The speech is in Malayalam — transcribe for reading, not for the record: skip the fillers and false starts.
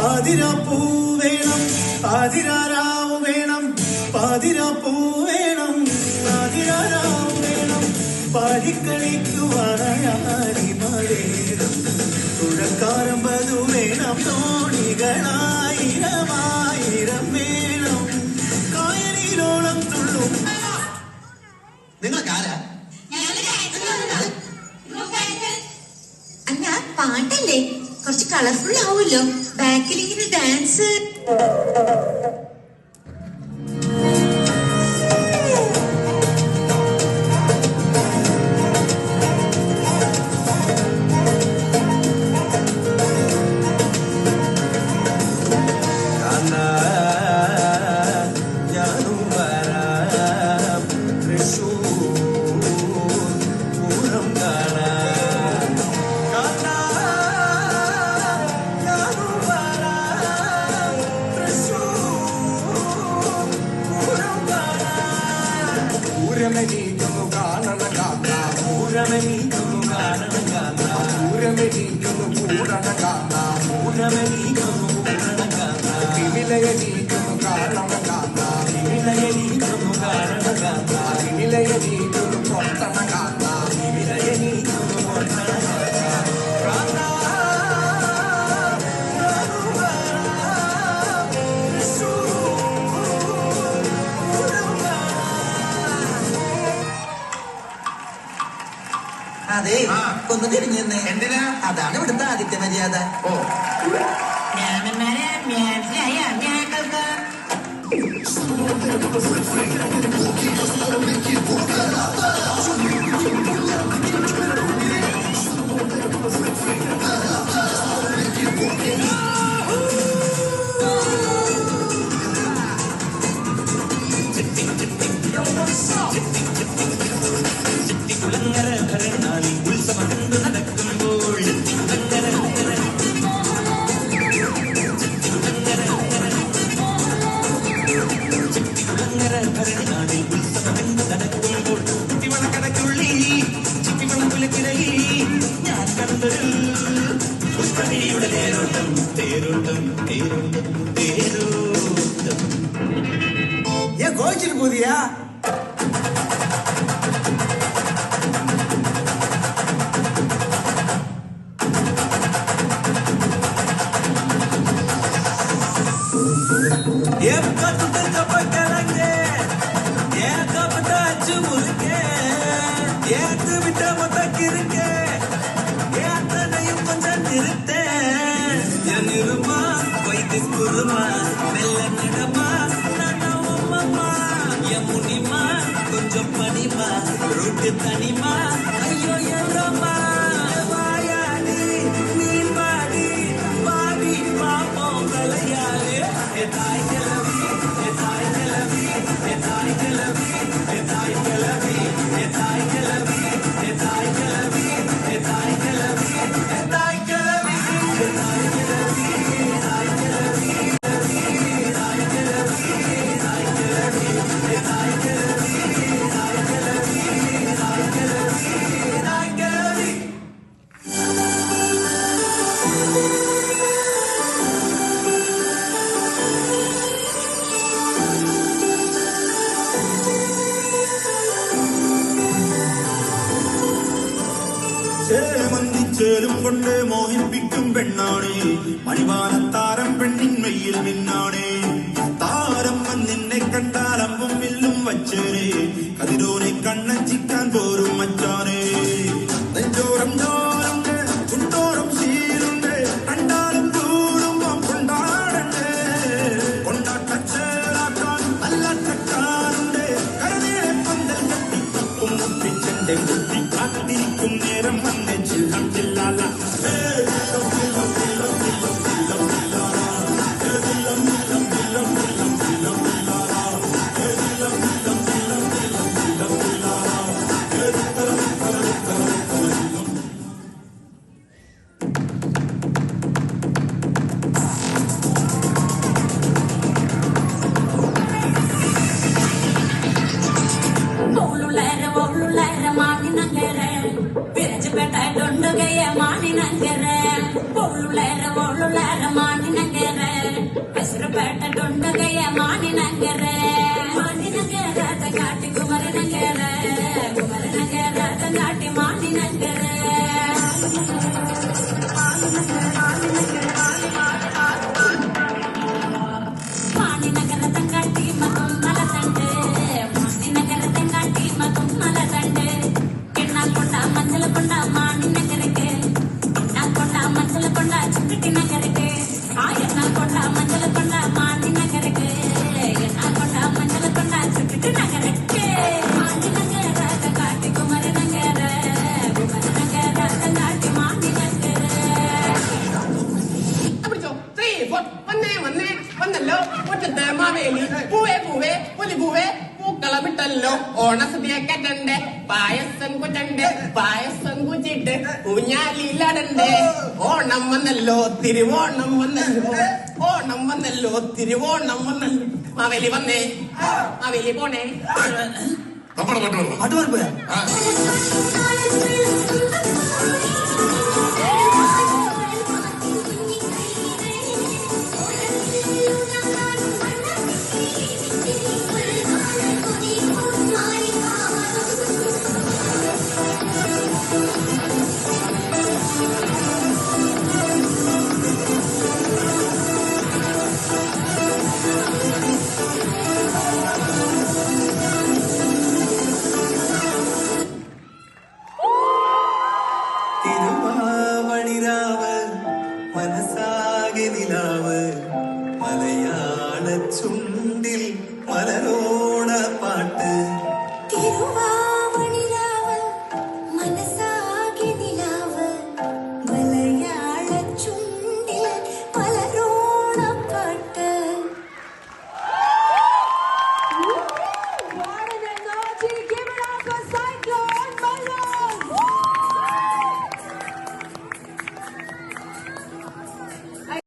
പാതിരാപ്പൂ വേണം പാതിരാരാവ് വേണം പാതിരാപ്പൂ വേണം പാതിരാരാവ് വേണം പാടിക്കളിക്കുവാനാരിമേറും തുഴക്കാരമ്പതു വേണം തോണികളായിരമായിരം വേണം കായലിലോളം തുള്ളും. നിങ്ങൾക്കാരാ? അല്ല പാട്ടല്ലേ, കുറച്ച് കളർഫുൾ ആവുമല്ലോ. ബാക്കിൽ ഇങ്ങനെ ഡാൻസ്. പൂരമെണീക്കുന്നു കാണണ കാത്ത പൂരമെണീക്കുന്നു കാണണ കാത്ത പൂരമെണീക്കുന്നു കൂടണ കാത്ത പൂരമെണീക്കുന്നു കൂടണ കാത്ത തിമിലയെണീക്കുന്നു കാണണ കാത്ത തിമിലയെണീക്കുന്നു കാണണ കാത്ത തിമിലയെണീക്കുന്നു പൊട്ടണ കാത്ത തിമിലയെണീക്കുന്നു പൊട്ടണ അതെ, ഒന്ന് തിരിഞ്ഞെന്ന്. എന്തിനാ? അതാണ് ഇവിടുത്തെ ആദിത്യ മര്യാദ. ഓ கோச்சிட்டு போதியா? ஏத்து விட்ட மொத்தக்கு இருக்கே ஏத்தனையும் கொஞ்சம் நிறுத்தே என் இருமா வைத்து குருமா மெல்ல நடமா நனவும்மா என் முனிமா கொஞ்சம் பனிமா ரொட்டு தனிமா ஐயோ எல்லம்மா வாயாடி நீ பாடி பாடி பாப்போம் விளையாடு தாய் கிளவி தாய் கிளவி தாய் கிளவி தாய் கிளவி தாய் கிளவி தாய் கிளவி தாய் கிளவி தாய் கிளவி ചേലും കൊണ്ട് മോഹിപ്പിക്കും പെണ്ണാണേ മണിവാനത്താരം പെണ്ണിന്മയിൽ മിന്നാണേ താരം നിന്നെ കണ്ടാലമ്പും വില്ലും വച്ചേരേ കതിരോനെ കണ്ണച്ചിക്കാൻ പോരും മച്ചാനേ നെഞ്ചോരം ഞാനുണ്ട് കുണ്ടോറും ശീലുണ്ട് കണ്ടാലും കൂടുമ്പോ കൊണ്ടാടണ്ടേ കൊണ്ടാട്ടച്ചേലാക്കാൻ നല്ല ചക്കാറുണ്ട് കരനീളെ പന്തൽ കെട്ടി കപ്പും മുപ്പിച്ചെന്റെ കുട്ടി കാത്തിരിക്കും നേരം വന്നേച്ച് കണ്ടില്ല മാണിനങ്കര മാണിനങ്കര കാട്ടി കുമരനങ്കര കുമരനങ്കര കാട്ടി മാണിനങ്കര മാണിനങ്കര തങ്കാട്ടി മകം മലതണ്ട് മാണിനങ്കര തങ്കാട്ടി മകം മലതണ്ട് എണ്ണാൽ കൊണ്ട മഞ്ഞൾ കൊണ്ട മാണിനങ്കരക്ക് എണ്ണാൽ കൊണ്ട മഞ്ഞൾ കൊണ്ട ചുക്കിട്ടി നഗരക്ക് ആ എണ്ണാൽ കൊണ്ട മഞ്ഞൾ കൊണ്ട മാണിനങ്കരക്ക് എണ്ണാൽ കൊണ്ട മഞ്ഞൾ കൊണ്ട ചുക്കിട്ടി നഗരക്ക് മാണിനങ്കര തങ്കാട്ടി കുമരനങ്കര കുമരനങ്കര തങ്കാട്ടി മാണിനങ്കര പിടിച്ചോ 3, 4 വന്നല്ലോ മുറ്റത്ത് മാവേലി പൂവേ പൂവേ പുലി പൂവേ പൂക്കളമിട്ടല്ലോ ഓണസദ്യക്കറ്റണ്ട് പായസം കുറ്റണ്ട് പായസം കുച്ചിട്ട് ഊഞ്ഞാലിലടണ്ട് ഓണം വന്നല്ലോ തിരുവോണം വന്നല്ലോ ഓണം വന്നല്ലോ തിരുവോണം വന്നല്ലോ മാവേലി വന്നേ മാവേലി പോണേ നമ്മുടെ പാട്ട് പാടുന്നു. പാട്ട് പാടിപ്പോയാ തിരുവാവണിരാവ് മനസ്സാകെ നിലാവ് മലയാള ചുണ്ടിൽ മലരോണ പാട്ട് തിരുവാ